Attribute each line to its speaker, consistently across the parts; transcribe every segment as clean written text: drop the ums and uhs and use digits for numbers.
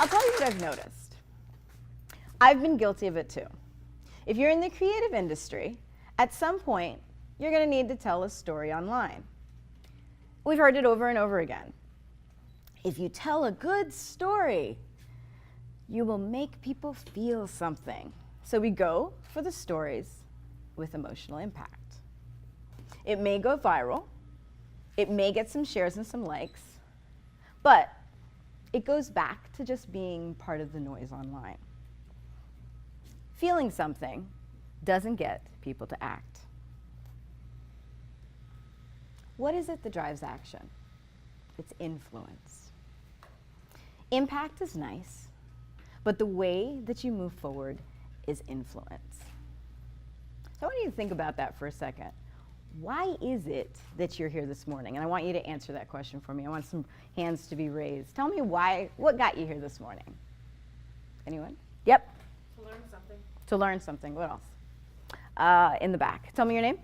Speaker 1: I'll tell you what I've noticed. I've been guilty of it too. If you're in the creative industry, at some point, you're going to need to tell a story online. We've heard it over and over again. If you tell a good story, you will make people feel something. So we go for the stories with emotional impact. It may go viral. It may get some shares and some likes. But it goes back to just being part of the noise online. Feeling something doesn't get people to act. What is it that drives action? It's influence. Impact is nice, but the way that you move forward is influence. So I want you to think about that for a second. Why is it that you're here this morning? And I want you to answer that question for me. I want some hands to be raised. Tell me why, what got you here this morning? Anyone? Yep.
Speaker 2: To learn something.
Speaker 1: To learn something. What else? In the back. Tell me your name.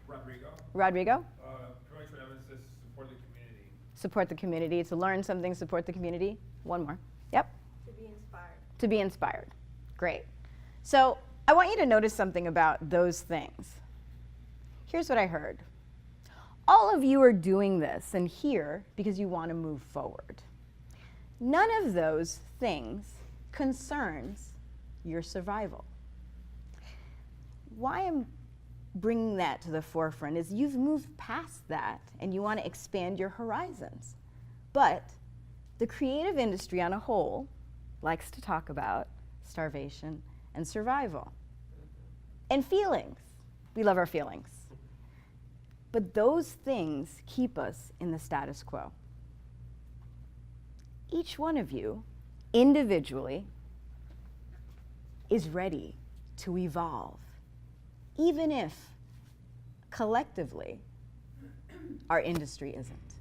Speaker 3: Rodrigo.
Speaker 1: Rodrigo.
Speaker 3: Promotional emphasis, support the community.
Speaker 1: Support the community. To learn something, support the community. One more. Yep.
Speaker 2: To be inspired.
Speaker 1: To be inspired. Great. So I want you to notice something about those things. Here's what I heard. All of you are doing this and here because you want to move forward. None of those things concerns your survival. Why I'm bringing that to the forefront is you've moved past that and you want to expand your horizons. But the creative industry on a whole likes to talk about starvation and survival. And feelings. We love our feelings. But those things keep us in the status quo. Each one of you, individually, is ready to evolve, even if, collectively, our industry isn't.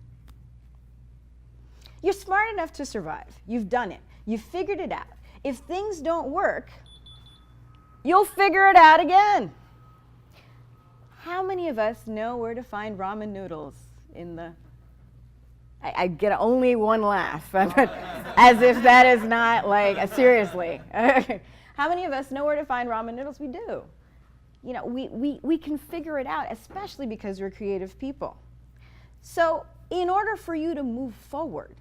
Speaker 1: You're smart enough to survive. You've done it. You've figured it out. If things don't work, you'll figure it out again. How many of us know where to find ramen noodles in the... I get only one laugh, as if that is not like, seriously. How many of us know where to find ramen noodles? We do. You know, we can figure it out, especially because we're creative people. So in order for you to move forward,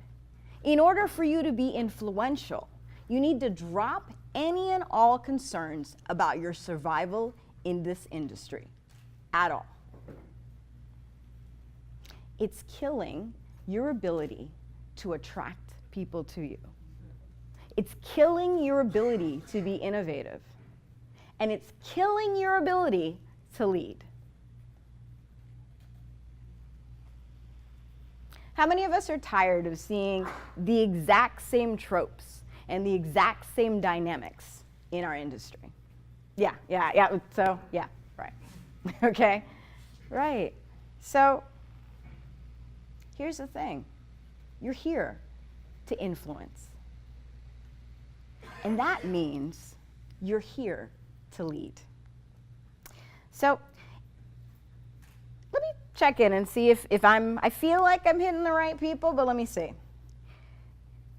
Speaker 1: in order for you to be influential, you need to drop any and all concerns about your survival in this industry. At all. It's killing your ability to attract people to you. It's killing your ability to be innovative. And it's killing your ability to lead. How many of us are tired of seeing the exact same tropes and the exact same dynamics in our industry? Yeah. So, yeah, right. Okay? Right. So, here's the thing. You're here to influence. And that means you're here to lead. So, let me check in and see if I feel like I'm hitting the right people, but let me see.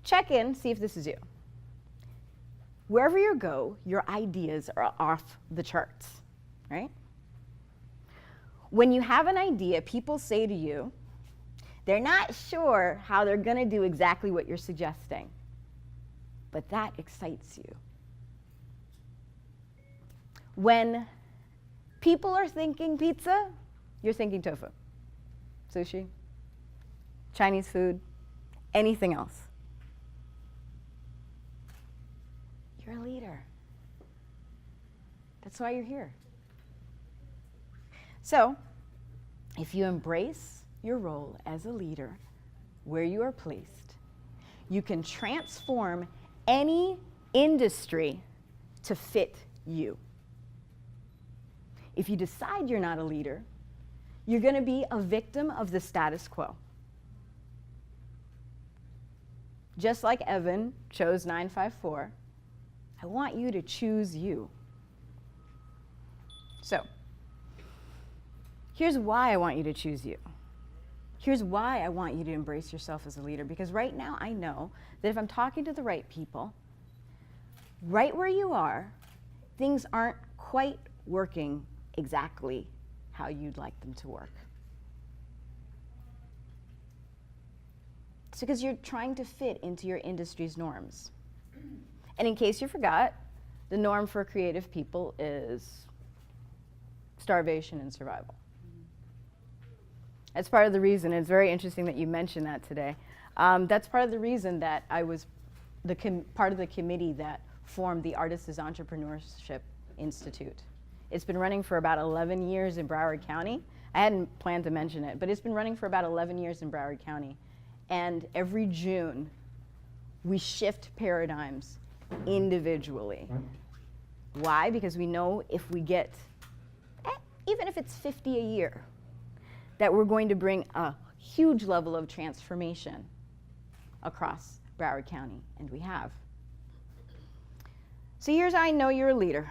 Speaker 1: Check in, see if this is you. Wherever you go, your ideas are off the charts, right? When you have an idea, people say to you, they're not sure how they're going to do exactly what you're suggesting, but that excites you. When people are thinking pizza, you're thinking tofu, sushi, Chinese food, anything else. You're a leader. That's why you're here. So, if you embrace your role as a leader where you are placed, you can transform any industry to fit you. If you decide you're not a leader, you're going to be a victim of the status quo. Just like Evan chose 954, I want you to choose you. So, here's why I want you to choose you. Here's why I want you to embrace yourself as a leader, because right now I know that if I'm talking to the right people, right where you are, things aren't quite working exactly how you'd like them to work. It's because you're trying to fit into your industry's norms. And in case you forgot, the norm for creative people is starvation and survival. That's part of the reason, it's very interesting that you mentioned that today. That's part of the reason that I was part of the committee that formed the Artists Entrepreneurship Institute. It's been running for about 11 years in Broward County. I hadn't planned to mention it, but it's been running for about 11 years in Broward County. And every June, we shift paradigms individually. Why? Because we know if we get, even if it's 50 a year, that we're going to bring a huge level of transformation across Broward County, and we have. So here's how I know you're a leader.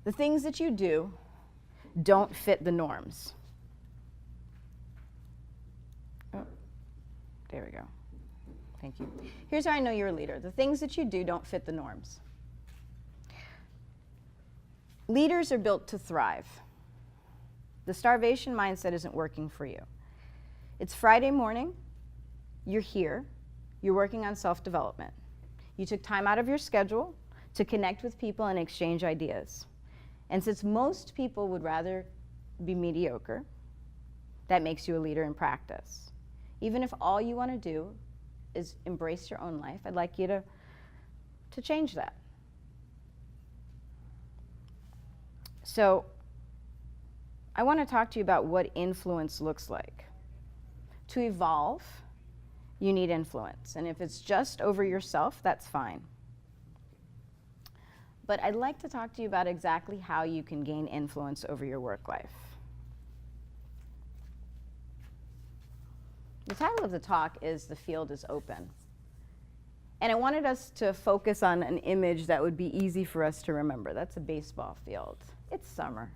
Speaker 1: The things that you do don't fit the norms. Oh, there we go. Thank you. Here's how I know you're a leader. The things that you do don't fit the norms. Leaders are built to thrive. The starvation mindset isn't working for you. It's Friday morning, you're here, you're working on self-development. You took time out of your schedule to connect with people and exchange ideas. And since most people would rather be mediocre, that makes you a leader in practice. Even if all you want to do is embrace your own life, I'd like you to change that. So, I want to talk to you about what influence looks like. To evolve, you need influence. And if it's just over yourself, that's fine. But I'd like to talk to you about exactly how you can gain influence over your work life. The title of the talk is "The Field is Open." And I wanted us to focus on an image that would be easy for us to remember. That's a baseball field. It's summer.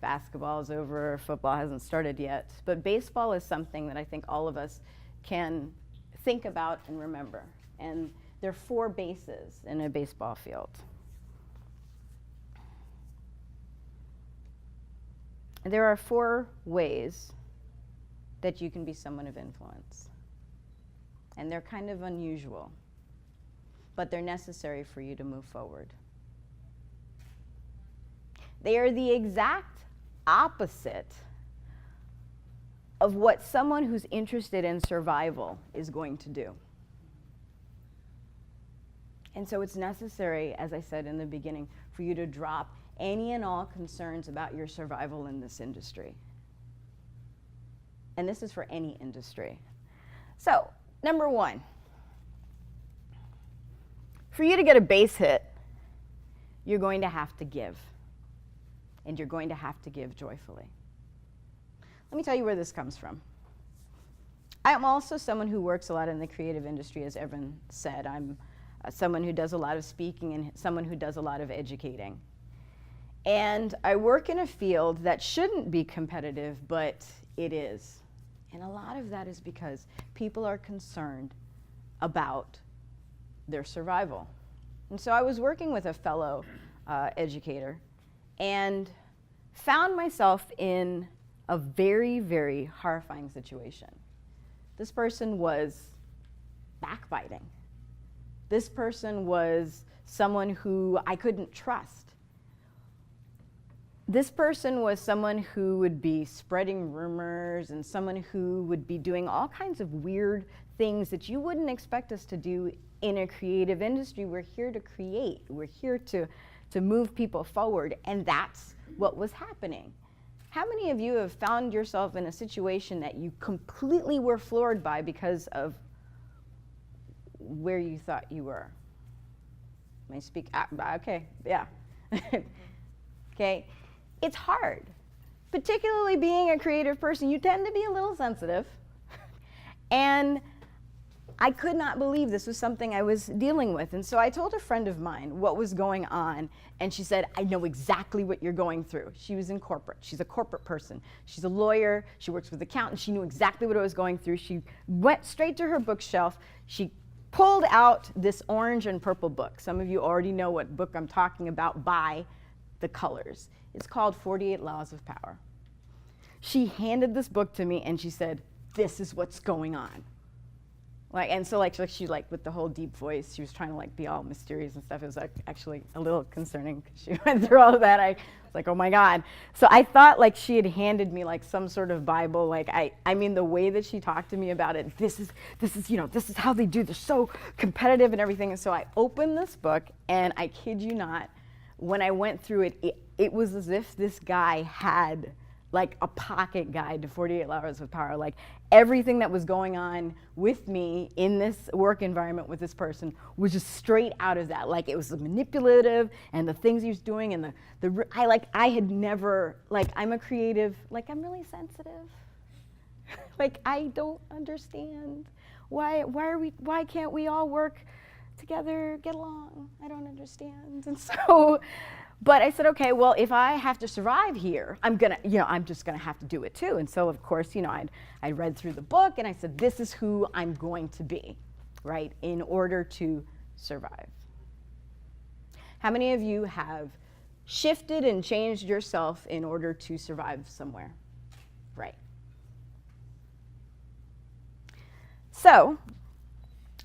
Speaker 1: Basketball is over, football hasn't started yet, but baseball is something that I think all of us can think about and remember. And there are 4 bases in a baseball field. And there are 4 ways that you can be someone of influence. And they're kind of unusual, but they're necessary for you to move forward. They are the exact opposite of what someone who's interested in survival is going to do. And so it's necessary, as I said in the beginning, for you to drop any and all concerns about your survival in this industry. And this is for any industry. So, number 1, for you to get a base hit, you're going to have to give. And you're going to have to give joyfully. Let me tell you where this comes from. I am also someone who works a lot in the creative industry, as Evan said. I'm someone who does a lot of speaking and someone who does a lot of educating. And I work in a field that shouldn't be competitive, but it is. And a lot of that is because people are concerned about their survival. And so I was working with a fellow educator and found myself in a very, very horrifying situation. This person was backbiting. This person was someone who I couldn't trust. This person was someone who would be spreading rumors and someone who would be doing all kinds of weird things that you wouldn't expect us to do in a creative industry. We're here to create. We're here to move people forward, and that's what was happening. How many of you have found yourself in a situation that you completely were floored by because of where you thought you were. May I speak? Okay, yeah. Okay, it's hard. Particularly being a creative person, you tend to be a little sensitive. And I could not believe this was something I was dealing with. And so I told a friend of mine what was going on, and she said, I know exactly what you're going through. She was in corporate. She's a corporate person. She's a lawyer. She works with accountants. She knew exactly what I was going through. She went straight to her bookshelf. She pulled out this orange and purple book. Some of you already know what book I'm talking about by the colors. It's called 48 Laws of Power. She handed this book to me, and she said, this is what's going on. And so she with the whole deep voice, she was trying to be all mysterious and stuff. It was actually a little concerning because she went through all of that. I was like, oh my God. So I thought she had handed me some sort of Bible. I mean, the way that she talked to me about it, this is how they do. They're so competitive and everything. And so I opened this book, and I kid you not, when I went through it, it was as if this guy had a pocket guide to 48 Laws of Power. Everything that was going on with me in this work environment with this person was just straight out of that. It was the manipulative and the things he was doing, and I had never, I'm a creative, I'm really sensitive. I don't understand. Why can't we all work together, get along? I don't understand. And so, but I said, okay, well, if I have to survive here, I'm just gonna have to do it too. And so, of course, I read through the book, and I said, this is who I'm going to be, right, in order to survive. How many of you have shifted and changed yourself in order to survive somewhere? Right. So,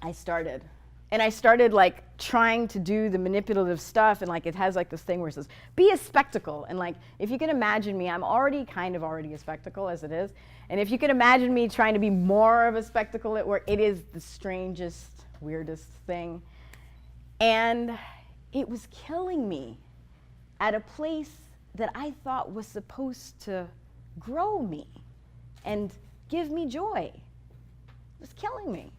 Speaker 1: I started trying to do the manipulative stuff, and it has this thing where it says, be a spectacle. And if you can imagine me, I'm already a spectacle as it is. And if you can imagine me trying to be more of a spectacle at work, it is the strangest, weirdest thing. And it was killing me at a place that I thought was supposed to grow me and give me joy. It was killing me,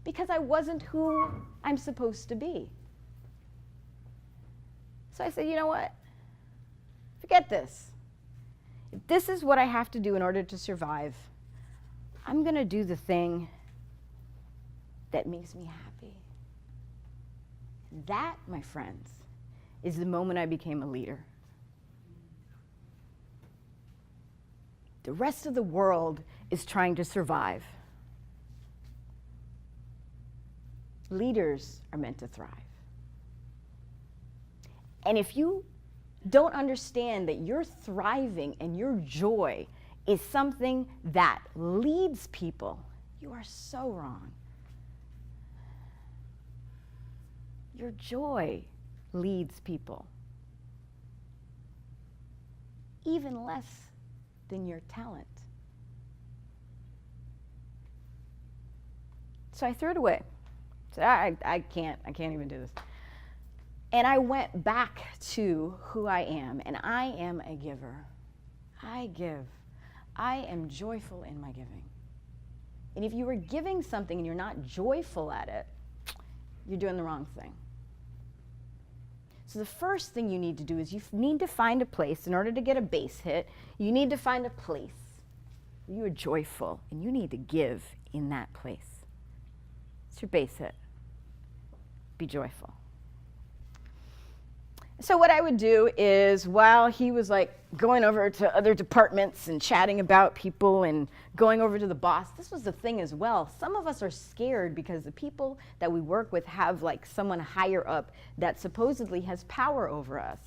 Speaker 1: because I wasn't who I'm supposed to be. So I said, you know what? Forget this. If this is what I have to do in order to survive, I'm going to do the thing that makes me happy. That, my friends, is the moment I became a leader. The rest of the world is trying to survive. Leaders are meant to thrive. And if you don't understand that your thriving and your joy is something that leads people, you are so wrong. Your joy leads people, even less than your talent. So I threw it away. So I can't even do this. And I went back to who I am, and I am a giver. I give. I am joyful in my giving. And if you are giving something and you're not joyful at it, you're doing the wrong thing. So the first thing you need to do is you need to find a place. In order to get a base hit, you need to find a place where you are joyful, and you need to give in that place. It's your base hit. Be joyful. So what I would do is, while he was going over to other departments and chatting about people and going over to the boss, this was the thing as well. Some of us are scared because the people that we work with have someone higher up that supposedly has power over us.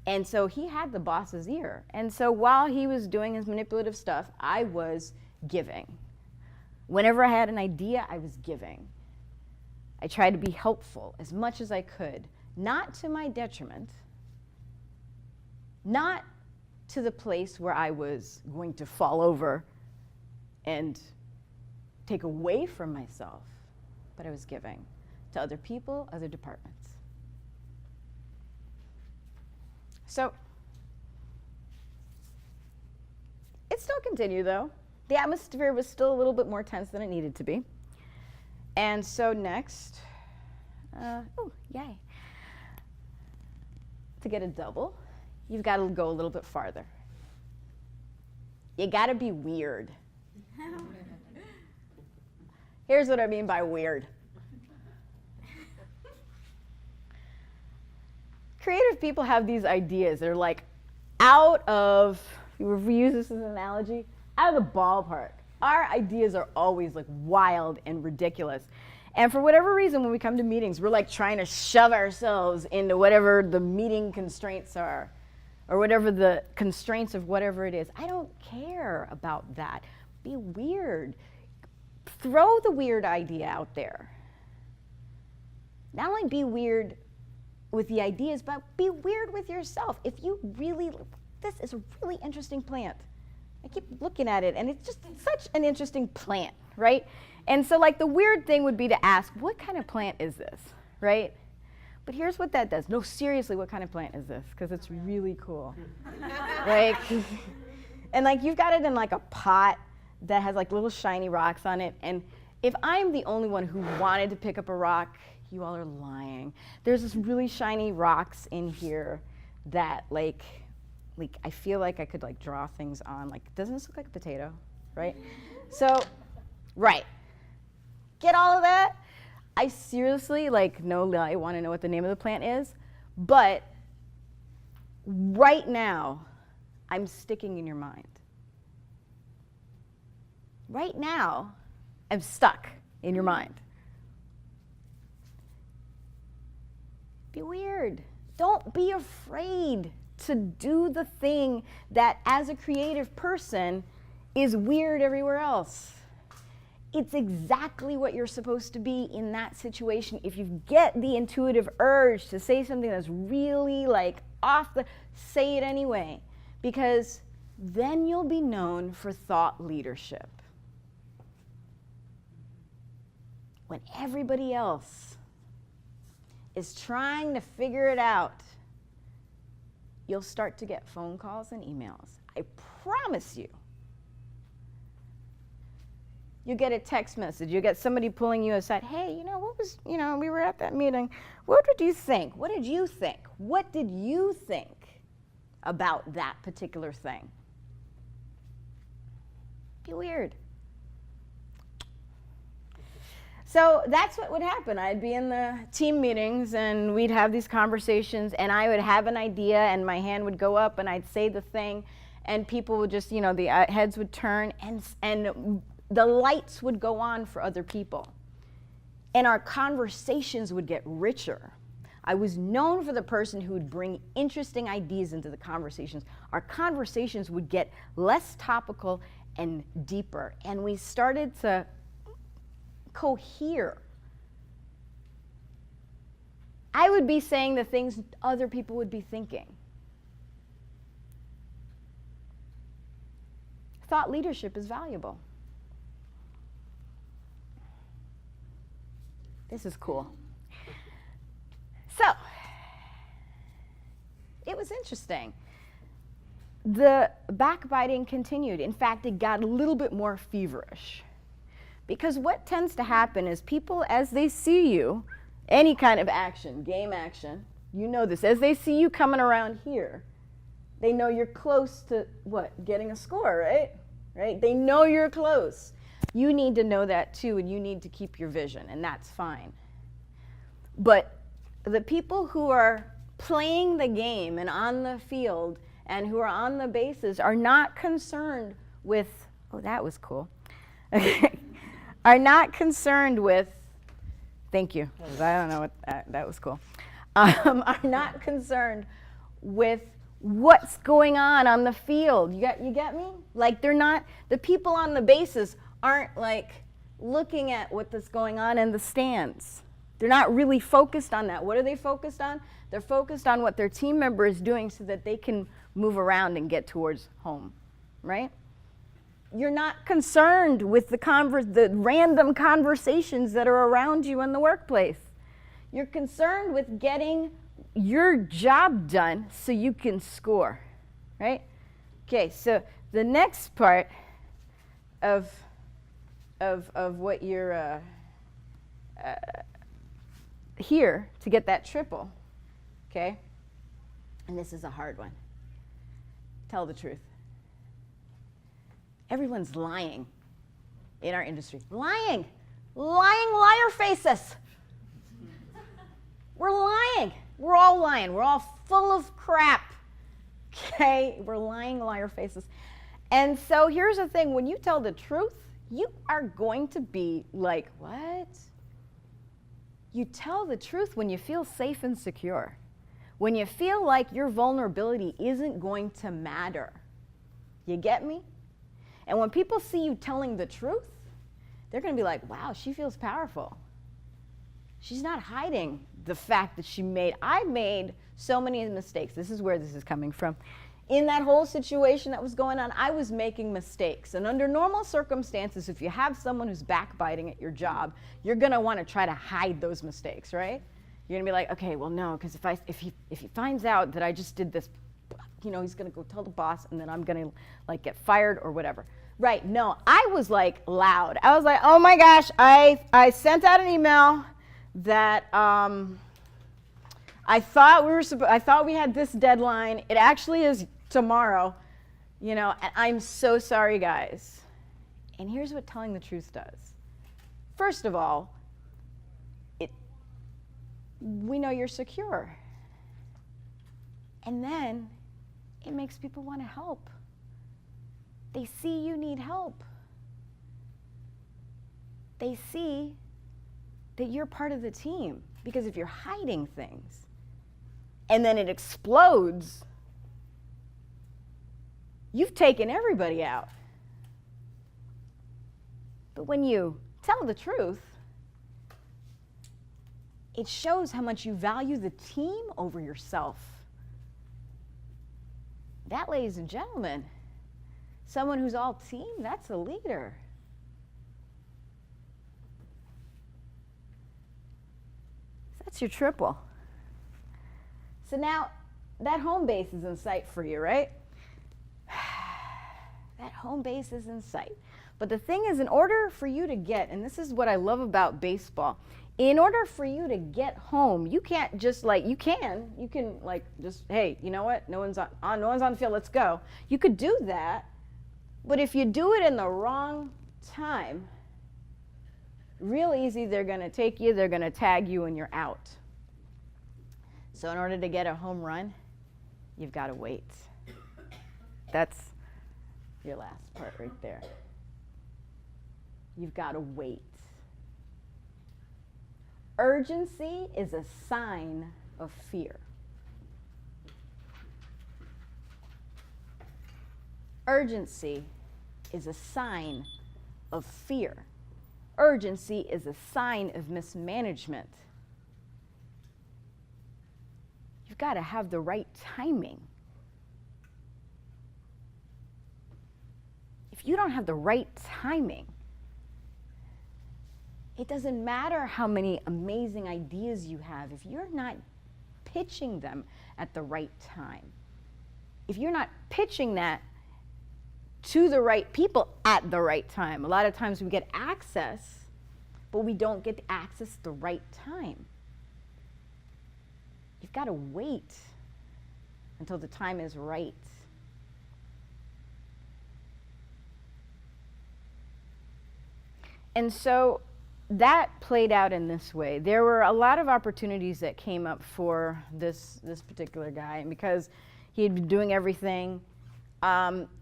Speaker 1: And so he had the boss's ear. And so while he was doing his manipulative stuff, I was giving. Whenever I had an idea, I was giving. I tried to be helpful as much as I could, not to my detriment, not to the place where I was going to fall over and take away from myself, but I was giving to other people, other departments. So it still continued, though. The atmosphere was still a little bit more tense than it needed to be. And so next, oh, yay. To get a double, you've got to go a little bit farther. You got to be weird. Here's what I mean by weird. Creative people have these ideas. They're like out of, if we use this as an analogy, out of the ballpark. Our ideas are always like wild and ridiculous. And for whatever reason, when we come to meetings, we're like trying to shove ourselves into whatever the meeting constraints are, or whatever the constraints of whatever it is. I don't care about that. Be weird. Throw the weird idea out there. Not only be weird with the ideas, but be weird with yourself. If you really, this is a really interesting plant. I keep looking at it, and it's just such an interesting plant, right? And so like the weird thing would be to ask, what kind of plant is this, right? But here's what that does. No, seriously, what kind of plant is this? Because it's really cool. Like, and like you've got it in like a pot that has like little shiny rocks on it. And if I'm the only one who wanted to pick up a rock, you all are lying. There's this really shiny rocks in here that like I feel like I could like draw things on. Like, doesn't this look like a potato, right? So, right. Get all of that? I seriously, like, no lie, want to know what the name of the plant is. But right now, I'm sticking in your mind. Right now, I'm stuck in your mind. Be weird. Don't be afraid to do the thing that, as a creative person, is weird everywhere else. It's exactly what you're supposed to be in that situation. If you get the intuitive urge to say something that's really like off the, say it anyway, because then you'll be known for thought leadership. When everybody else is trying to figure it out, you'll start to get phone calls and emails. I promise you. You get a text message, you get somebody pulling you aside, hey, what was, we were at that meeting. What did you think? What did you think? What did you think about that particular thing? Be weird. So that's what would happen. I'd be in the team meetings and we'd have these conversations and I would have an idea and my hand would go up and I'd say the thing and people would just, the heads would turn and the lights would go on for other people. And our conversations would get richer. I was known for the person who would bring interesting ideas into the conversations. Our conversations would get less topical and deeper. And we started to cohere. I would be saying the things other people would be thinking. Thought leadership is valuable. This is cool. So, it was interesting. The backbiting continued. In fact, it got a little bit more feverish. Because what tends to happen is people, as they see you, any kind of action, game action, you know this, as they see you coming around here, they know you're close to, what, getting a score, right? Right? They know you're close. You need to know that too, and you need to keep your vision, and that's fine. But the people who are playing the game and on the field and who are on the bases are not concerned with, oh, that was cool. Are not concerned with, thank you, I don't know what, that was cool. Are not concerned with what's going on the field. You get me? Like they're not, the people on the bases aren't like looking at what's going on in the stands. They're not really focused on that. What are they focused on? They're focused on what their team member is doing so that they can move around and get towards home, right? You're not concerned with the random conversations that are around you in the workplace. You're concerned with getting your job done so you can score, right? Okay, so the next part of what you're here to get that triple, okay? And this is a hard one. Tell the truth. Everyone's lying in our industry. Lying. Lying liar faces. We're lying. We're all lying. We're all full of crap. Okay? We're lying liar faces. And so here's the thing. When you tell the truth, you are going to be like, what? You tell the truth when you feel safe and secure. When you feel like your vulnerability isn't going to matter. You get me? And when people see you telling the truth, they're going to be like, wow, she feels powerful. She's not hiding the fact that I made so many mistakes. This is where this is coming from. In that whole situation that was going on, I was making mistakes. And under normal circumstances, if you have someone who's backbiting at your job, you're going to want to try to hide those mistakes, right? You're going to be like, okay, well, no, because if he finds out that I just did this, he's going to go tell the boss, and then I'm going to like get fired or whatever. Right? No, I was like loud. I was like, oh my gosh, I sent out an email that I thought we had this deadline. It actually is tomorrow, and I'm so sorry, guys. And here's what telling the truth does. First of all, we know you're secure. And then it makes people want to help. They see you need help. They see that you're part of the team. Because if you're hiding things and then it explodes, you've taken everybody out. But when you tell the truth, it shows how much you value the team over yourself. That, ladies and gentlemen, someone who's all team, that's a leader. That's your triple. So now, that home base is in sight for you, right? That home base is in sight. But the thing is, in order for you to get, and this is what I love about baseball, in order for you to get home, you can't just you can just, hey, you know what? No one's on the field, let's go. You could do that, but if you do it in the wrong time, real easy, they're going to take you, they're going to tag you, and you're out. So in order to get a home run, you've got to wait. That's your last part right there. You've got to wait. Urgency is a sign of fear. Urgency is a sign of fear. Urgency is a sign of mismanagement. You've got to have the right timing. If you don't have the right timing, it doesn't matter how many amazing ideas you have if you're not pitching them at the right time. If you're not pitching that to the right people at the right time. A lot of times we get access, but we don't get the access at the right time. You've got to wait until the time is right. And so that played out in this way. There were a lot of opportunities that came up for this particular guy, and because he had been doing everything,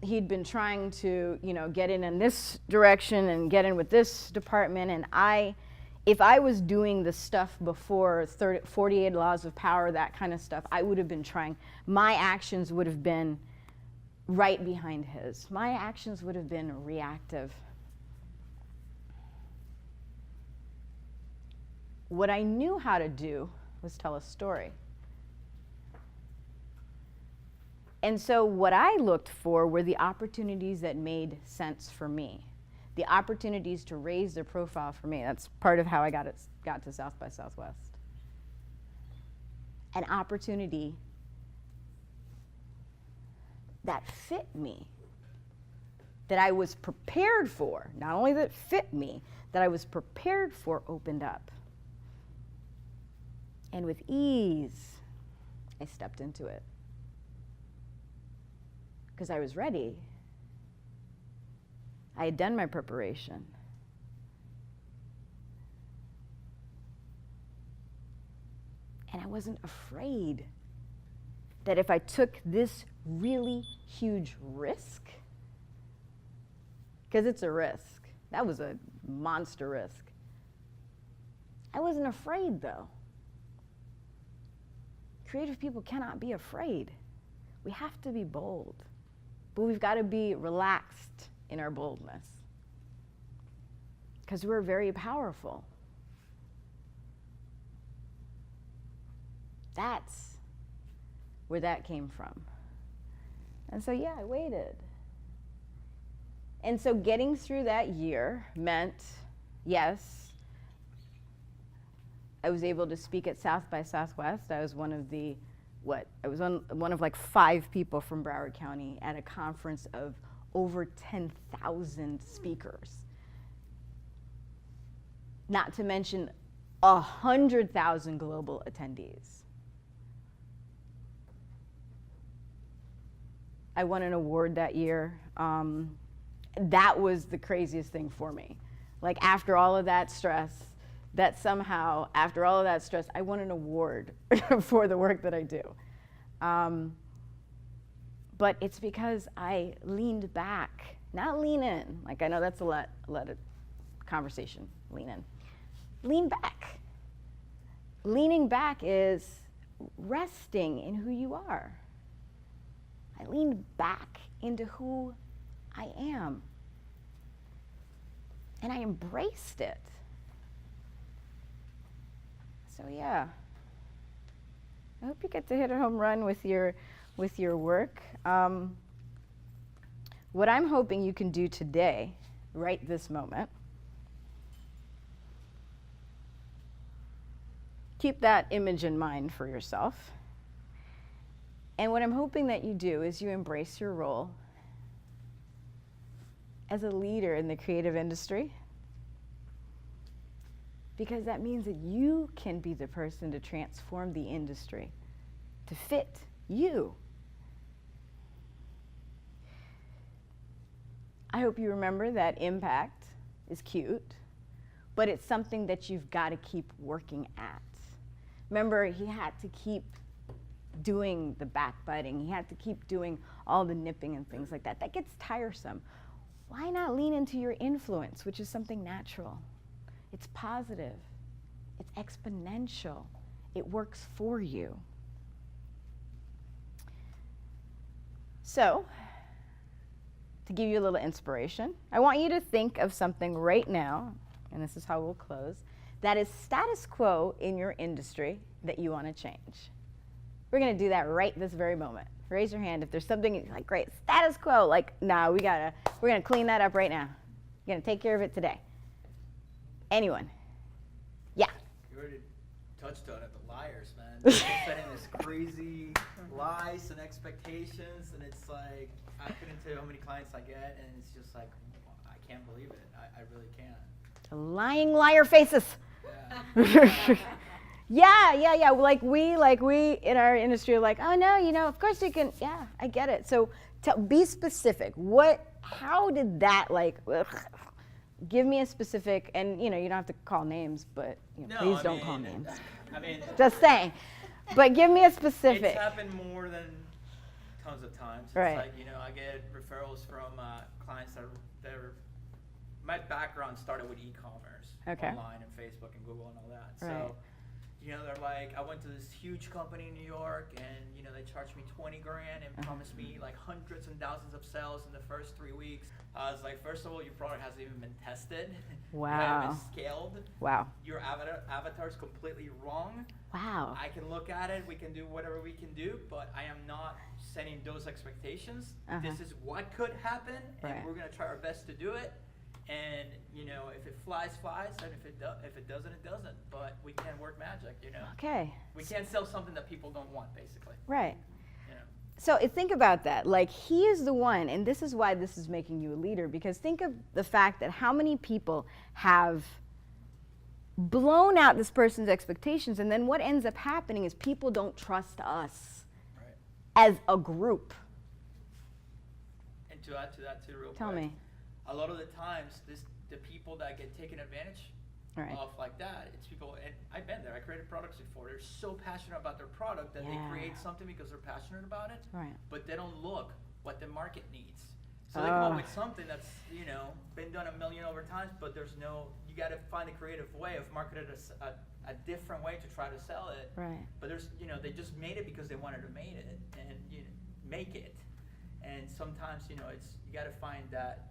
Speaker 1: he'd been trying to, get in this direction and get in with this department, and if I was doing the stuff before 48 laws of power, that kind of stuff, I would have been trying. My actions would have been right behind his. My actions would have been reactive. What I knew how to do was tell a story. And so what I looked for were the opportunities that made sense for me, the opportunities to raise their profile for me. That's part of how I got to South by Southwest. An opportunity that fit me, that I was prepared for, not only that fit me, that I was prepared for, opened up. And with ease, I stepped into it. Because I was ready. I had done my preparation. And I wasn't afraid that if I took this really huge risk, because it's a risk, that was a monster risk. I wasn't afraid though. Creative people cannot be afraid. We have to be bold, but we've got to be relaxed in our boldness because we're very powerful. That's where that came from. And so, yeah, I waited. And so getting through that year meant, yes, I was able to speak at South by Southwest. I was one of the, one of like 5 people from Broward County at a conference of over 10,000 speakers. Not to mention 100,000 global attendees. I won an award that year. That was the craziest thing for me. Like after all of that stress, that somehow, after all of that stress, I won an award for the work that I do. But it's because I leaned back, not lean in. Like I know that's a lot of conversation, lean in. Lean back. Leaning back is resting in who you are. I leaned back into who I am. And I embraced it. So yeah, I hope you get to hit a home run with your work. What I'm hoping you can do today, right this moment, keep that image in mind for yourself. And what I'm hoping that you do is you embrace your role as a leader in the creative industry, because that means that you can be the person to transform the industry to fit you. I hope you remember that impact is cute, but it's something that you've got to keep working at. Remember, he had to keep doing the backbiting. He had to keep doing all the nipping and things like that. That gets tiresome. Why not lean into your influence, which is something natural? It's positive. It's exponential. It works for you. So, to give you a little inspiration, I want you to think of something right now, and this is how we'll close, that is status quo in your industry that you want to change. We're going to do that right this very moment. Raise your hand if there's something you're like, great, status quo, like, nah, we're going to clean that up right now. We're going to take care of it today. Anyone? Yeah.
Speaker 4: You already touched on it, the liars, man. They're setting this crazy lies and expectations, and it's like, I couldn't tell you how many clients I get, and it's just like, I can't believe it. I really can't.
Speaker 1: The lying liar faces.
Speaker 4: Yeah.
Speaker 1: Yeah. Like we in our industry are like, oh no, of course you can. Yeah, I get it. So be specific. How did that give me a specific, and you don't have to call names, but please don't call names.
Speaker 4: I mean,
Speaker 1: just saying. But give me a specific.
Speaker 4: It's happened more than tons of times.
Speaker 1: Right.
Speaker 4: It's like, I get referrals from clients that are my background started with e-commerce, online and Facebook and Google and all that.
Speaker 1: Right.
Speaker 4: So, they're like, I went to this huge company in New York, and they charged me $20,000 and promised me like hundreds and thousands of sales in the first 3 weeks. I was like, first of all, your product hasn't even been tested.
Speaker 1: Wow.
Speaker 4: You haven't been scaled.
Speaker 1: Wow.
Speaker 4: Your avatar is completely wrong.
Speaker 1: Wow.
Speaker 4: I can look at it, we can do whatever we can do, but I am not setting those expectations. This is what could happen, and we're gonna try our best to do it. And if it flies, and if it doesn't, it doesn't. But we can't work magic,
Speaker 1: Okay.
Speaker 4: We can't sell something that people don't want, basically.
Speaker 1: Right. So think about that. Like, he is the one, and this is why this is making you a leader, because think of the fact that how many people have blown out this person's expectations, and then what ends up happening is people don't trust us as a group.
Speaker 4: And to add to that too, real quick.
Speaker 1: Tell me.
Speaker 4: A lot of the times, the people that get taken advantage of like that, it's people, and I've been there, I created products before, they're so passionate about their product that they create something because they're passionate about it, but they don't look what the market needs. So they come up with something that's, you know, been done a million over times, but there's no, you got to find a creative way of marketing it a different way to try to sell it. But there's, you know, they just made it because they wanted to make it, and you know, make it. And sometimes, you know, it's, you got to find that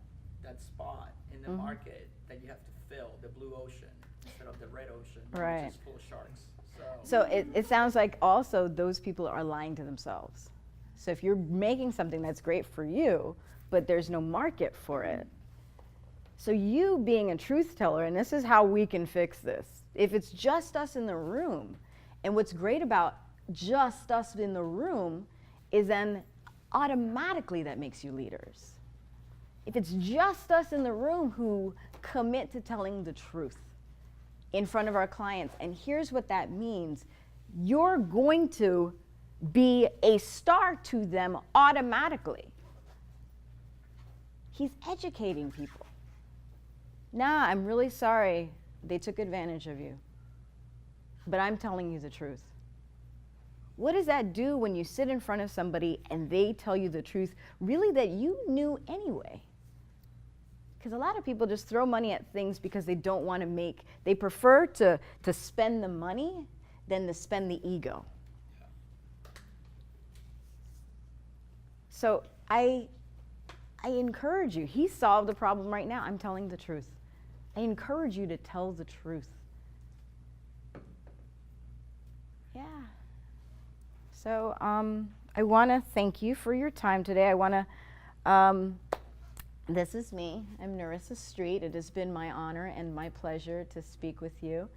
Speaker 4: spot in the market that you have to fill, the blue ocean instead of the red ocean, which is full of sharks.
Speaker 1: So it sounds like also those people are lying to themselves. So if you're making something that's great for you, but there's no market for it, so you being a truth teller, and this is how we can fix this. If it's just us in the room, and what's great about just us in the room is then automatically that makes you leaders. If it's just us in the room who commit to telling the truth in front of our clients, and here's what that means, you're going to be a star to them automatically. He's educating people. Nah, I'm really sorry they took advantage of you, but I'm telling you the truth. What does that do when you sit in front of somebody and they tell you the truth, really that you knew anyway? Because a lot of people just throw money at things because they don't want to make, they prefer to spend the money than to spend the ego. So I encourage you, he solved the problem right now, I'm telling the truth. I encourage you to tell the truth. Yeah. So I want to thank you for your time today. I want to, this is me. I'm Nerissa Street. It has been my honor and my pleasure to speak with you.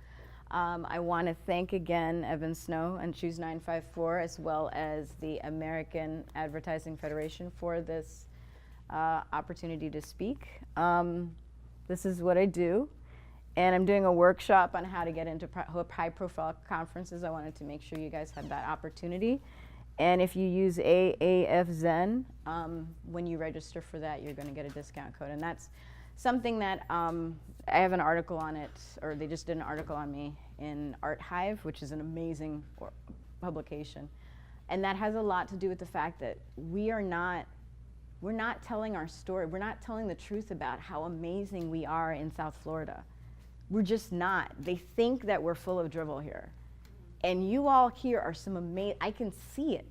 Speaker 1: I want to thank again Evan Snow and Choose 954, as well as the American Advertising Federation for this opportunity to speak. This is what I do, and I'm doing a workshop on how to get into high-profile conferences. I wanted to make sure you guys had that opportunity. And if you use AAF Zen, when you register for that, you're going to get a discount code. And that's something that I have an article on it, or they just did an article on me in Art Hive, which is an amazing publication. And that has a lot to do with the fact that we're not telling our story. We're not telling the truth about how amazing we are in South Florida. We're just not. They think that we're full of drivel here. And you all here are some amazing, I can see it.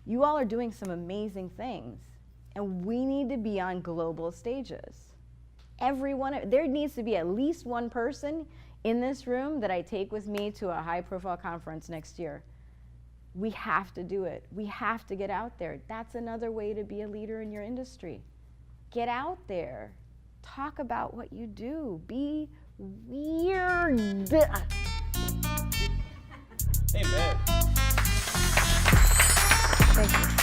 Speaker 1: You all are doing some amazing things. And we need to be on global stages. There needs to be at least one person in this room that I take with me to a high-profile conference next year. We have to do it. We have to get out there. That's another way to be a leader in your industry. Get out there. Talk about what you do. Be weird.
Speaker 3: Amen.
Speaker 1: Thank you.